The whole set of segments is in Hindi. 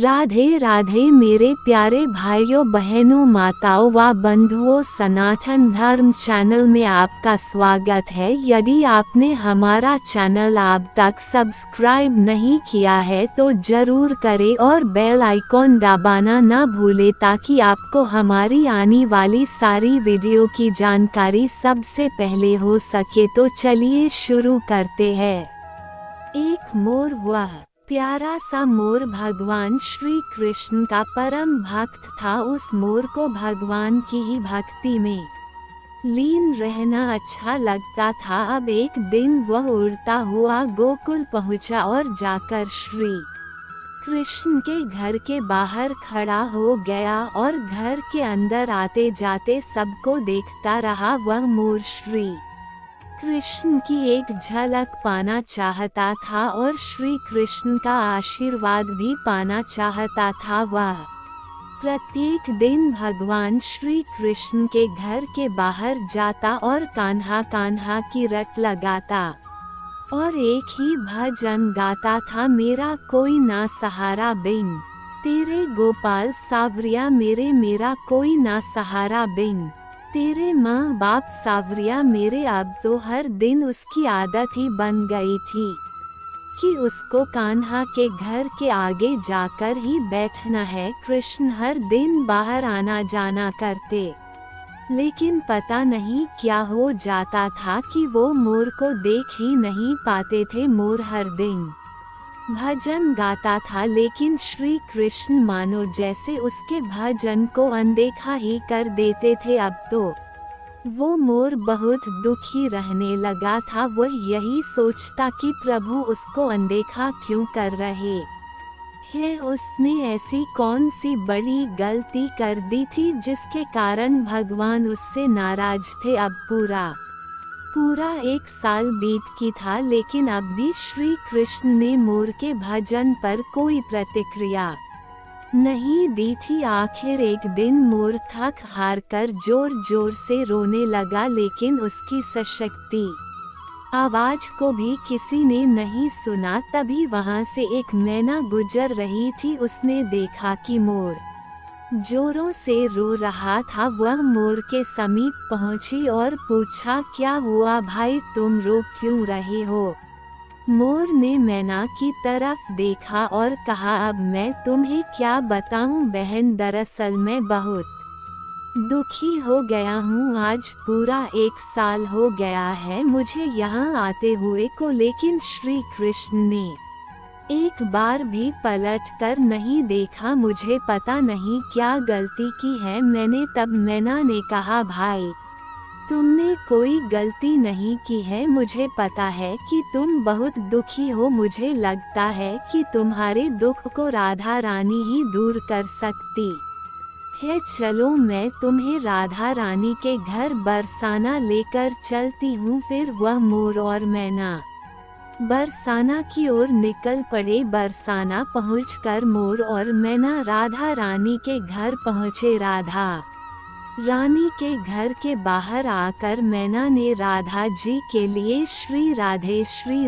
राधे राधे मेरे प्यारे भाइयों बहनों माताओं व बंधुओं, सनातन धर्म चैनल में आपका स्वागत है। यदि आपने हमारा चैनल अब तक सब्सक्राइब नहीं किया है तो जरूर करें और बेल आइकॉन दबाना ना भूले ताकि आपको हमारी आने वाली सारी वीडियो की जानकारी सबसे पहले हो सके। तो चलिए शुरू करते हैं। एक मोर हुआ। प्यारा सा मोर भगवान श्री कृष्ण का परम भक्त था। उस मोर को भगवान की ही भक्ति में लीन रहना अच्छा लगता था। अब एक दिन वह उड़ता हुआ गोकुल पहुंचा और जाकर श्री कृष्ण के घर के बाहर खड़ा हो गया और घर के अंदर आते जाते सबको देखता रहा। वह मोर श्री कृष्ण की एक झलक पाना चाहता था और श्री कृष्ण का आशीर्वाद भी पाना चाहता था। वह प्रत्येक दिन भगवान श्री कृष्ण के घर के बाहर जाता और कान्हा कान्हा की रट लगाता और एक ही भजन गाता था। मेरा कोई ना सहारा बिन तेरे गोपाल सावरिया, मेरा कोई ना सहारा बिन तेरे माँ बाप सावरिया मेरे। अब तो हर दिन उसकी आदत ही बन गई थी कि उसको कान्हा के घर के आगे जाकर ही बैठना है। कृष्ण हर दिन बाहर आना जाना करते, लेकिन पता नहीं क्या हो जाता था कि वो मोर को देख ही नहीं पाते थे। मोर हर दिन भजन गाता था, लेकिन श्री कृष्ण मानो जैसे उसके भजन को अनदेखा ही कर देते थे। अब तो वो मोर बहुत दुखी रहने लगा था। वह यही सोचता कि प्रभु उसको अनदेखा क्यों कर रहे हैं। उसने ऐसी कौन सी बड़ी गलती कर दी थी जिसके कारण भगवान उससे नाराज थे। अब पूरा 1 साल बीत की था, लेकिन अब भी श्री कृष्ण ने मोर के भजन पर कोई प्रतिक्रिया नहीं दी थी। आखिर एक दिन मोर थक हार कर जोर जोर से रोने लगा, लेकिन उसकी सशक्ति आवाज को भी किसी ने नहीं सुना। तभी वहां से एक मैना गुजर रही थी। उसने देखा कि मोर जोरों से रो रहा था। वह मोर के समीप पहुंची और पूछा, क्या हुआ भाई, तुम रो क्यों रहे हो? मोर ने मैना की तरफ देखा और कहा, अब मैं तुम्हें क्या बताऊं बहन, दरअसल मैं बहुत दुखी हो गया हूँ। आज पूरा 1 साल हो गया है मुझे यहाँ आते हुए को, लेकिन श्री कृष्ण ने एक बार भी पलट कर नहीं देखा। मुझे पता नहीं क्या गलती की है मैंने। तब मैना ने कहा, भाई तुमने कोई गलती नहीं की है। मुझे पता है कि तुम बहुत दुखी हो। मुझे लगता है कि तुम्हारे दुख को राधा रानी ही दूर कर सकती है। चलो मैं तुम्हें राधा रानी के घर बरसाना लेकर चलती हूँ। फिर वह मोर और मैना बरसाना की ओर निकल पड़े। बरसाना पहुंचकर मोर और मैना राधा रानी के घर पहुँचे। राधा रानी के घर के बाहर आकर मैना ने राधा जी के लिए श्री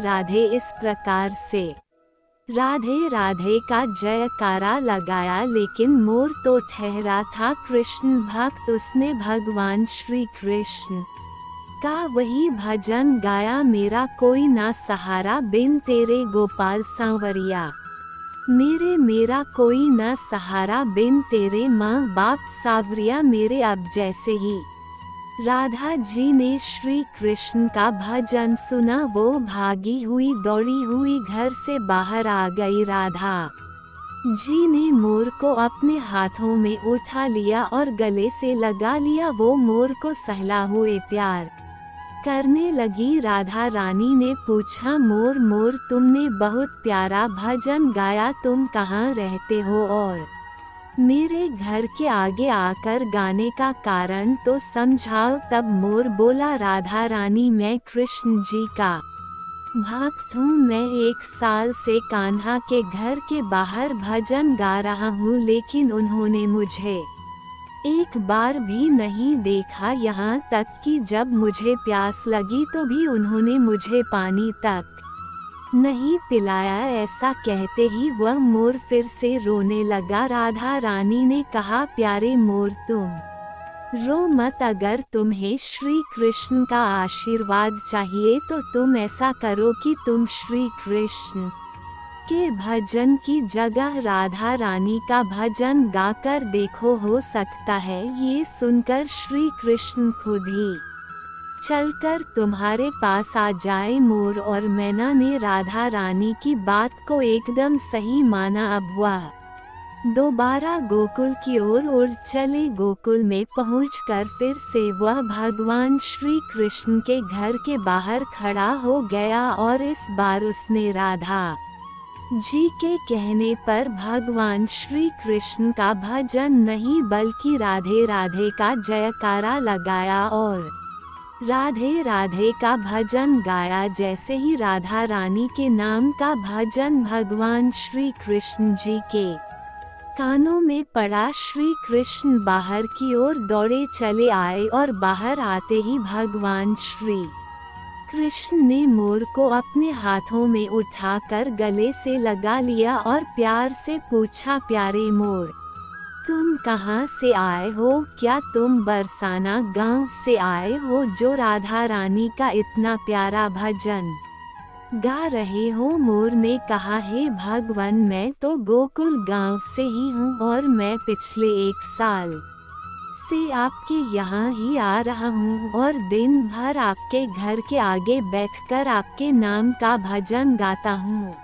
राधे इस प्रकार से राधे राधे का जयकारा लगाया, लेकिन मोर तो ठहरा था कृष्ण भक्त। उसने भगवान श्री कृष्ण का वही भजन गाया, मेरा कोई ना सहारा बिन तेरे गोपाल सांवरिया, मेरा कोई ना सहारा बिन तेरे माँ बाप सावरिया मेरे। अब जैसे ही राधा जी ने श्री कृष्ण का भजन सुना, वो भागी हुई दौड़ी हुई घर से बाहर आ गई। राधा जी ने मोर को अपने हाथों में उठा लिया और गले से लगा लिया। वो मोर को सहला हुए प्यार करने लगी। राधा रानी ने पूछा, मोर मोर तुमने बहुत प्यारा भजन गाया, तुम कहाँ रहते हो और मेरे घर के आगे आकर गाने का कारण तो समझाओ। तब मोर बोला, राधा रानी मैं कृष्ण जी का भक्त हूँ। मैं 1 साल से कान्हा के घर के बाहर भजन गा रहा हूँ, लेकिन उन्होंने मुझे एक बार भी नहीं देखा। यहाँ तक कि जब मुझे प्यास लगी तो भी उन्होंने मुझे पानी तक नहीं पिलाया। ऐसा कहते ही वह मोर फिर से रोने लगा। राधा रानी ने कहा, प्यारे मोर तुम रो मत। अगर तुम्हें श्री कृष्ण का आशीर्वाद चाहिए तो तुम ऐसा करो कि तुम श्री कृष्ण के भजन की जगह राधा रानी का भजन गाकर देखो, हो सकता है ये सुनकर श्री कृष्ण खुद ही चलकर तुम्हारे पास आ जाए। मोर और मैना ने राधा रानी की बात को एकदम सही माना। अब वह दोबारा गोकुल की ओर उड़ चले। गोकुल में पहुंचकर फिर से वह भगवान श्री कृष्ण के घर के बाहर खड़ा हो गया और इस बार उसने राधा जी के कहने पर भगवान श्री कृष्ण का भजन नहीं बल्कि राधे राधे का जयकारा लगाया और राधे राधे का भजन गाया। जैसे ही राधा रानी के नाम का भजन भगवान श्री कृष्ण जी के कानों में पड़ा, श्री कृष्ण बाहर की ओर दौड़े चले आए और बाहर आते ही भगवान श्री कृष्ण ने मोर को अपने हाथों में उठाकर गले से लगा लिया और प्यार से पूछा, प्यारे मोर तुम कहाँ से आए हो? क्या तुम बरसाना गांव से आए हो जो राधा रानी का इतना प्यारा भजन गा रहे हो? मोर ने कहा, हे भगवान मैं तो गोकुल गांव से ही हूँ और मैं पिछले 1 साल से आपके यहाँ ही आ रहा हूँ और दिन भर आपके घर के आगे बैठकर आपके नाम का भजन गाता हूँ,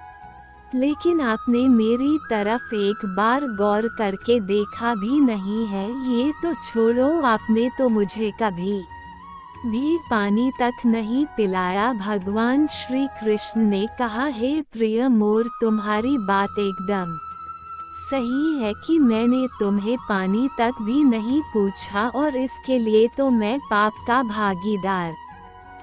लेकिन आपने मेरी तरफ एक बार गौर करके देखा भी नहीं है। ये तो छोड़ो, आपने तो मुझे कभी भी पानी तक नहीं पिलाया। भगवान श्री कृष्ण ने कहा, हे प्रिय मोर तुम्हारी बात एकदम सही है कि मैंने तुम्हें पानी तक भी नहीं पूछा और इसके लिए तो मैं पाप का भागीदार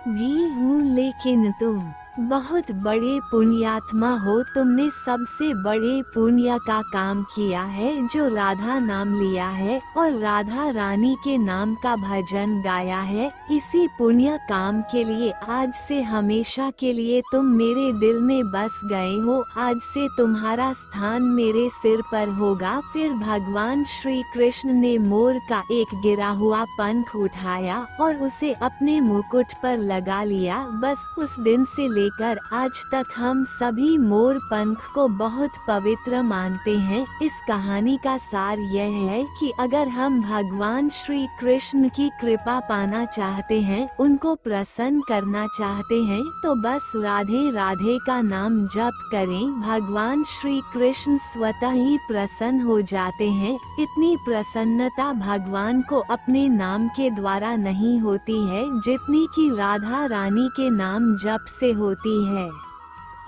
भी हूँ, लेकिन तुम बहुत बड़े पुण्यात्मा हो। तुमने सबसे बड़े पुण्य का काम किया है जो राधा नाम लिया है और राधा रानी के नाम का भजन गाया है। इसी पुण्य काम के लिए आज से हमेशा के लिए तुम मेरे दिल में बस गए हो। आज से तुम्हारा स्थान मेरे सिर पर होगा। फिर भगवान श्री कृष्ण ने मोर का एक गिरा हुआ पंख उठाया और उसे अपने मुकुट पर लगा लिया। बस उस दिन से लेकर आज तक हम सभी मोर पंख को बहुत पवित्र मानते हैं। इस कहानी का सार यह है कि अगर हम भगवान श्री कृष्ण की कृपा पाना चाहते हैं, उनको प्रसन्न करना चाहते हैं, तो बस राधे राधे का नाम जप करें। भगवान श्री कृष्ण स्वतः ही प्रसन्न हो जाते हैं। इतनी प्रसन्नता भगवान को अपने नाम के द्वारा नहीं होती है जितनी कि राधा रानी के नाम जप से होती है।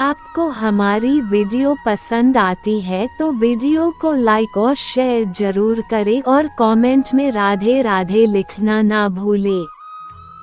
आपको हमारी वीडियो पसंद आती है तो वीडियो को लाइक और शेयर जरूर करें और कमेंट में राधे राधे लिखना ना भूलें।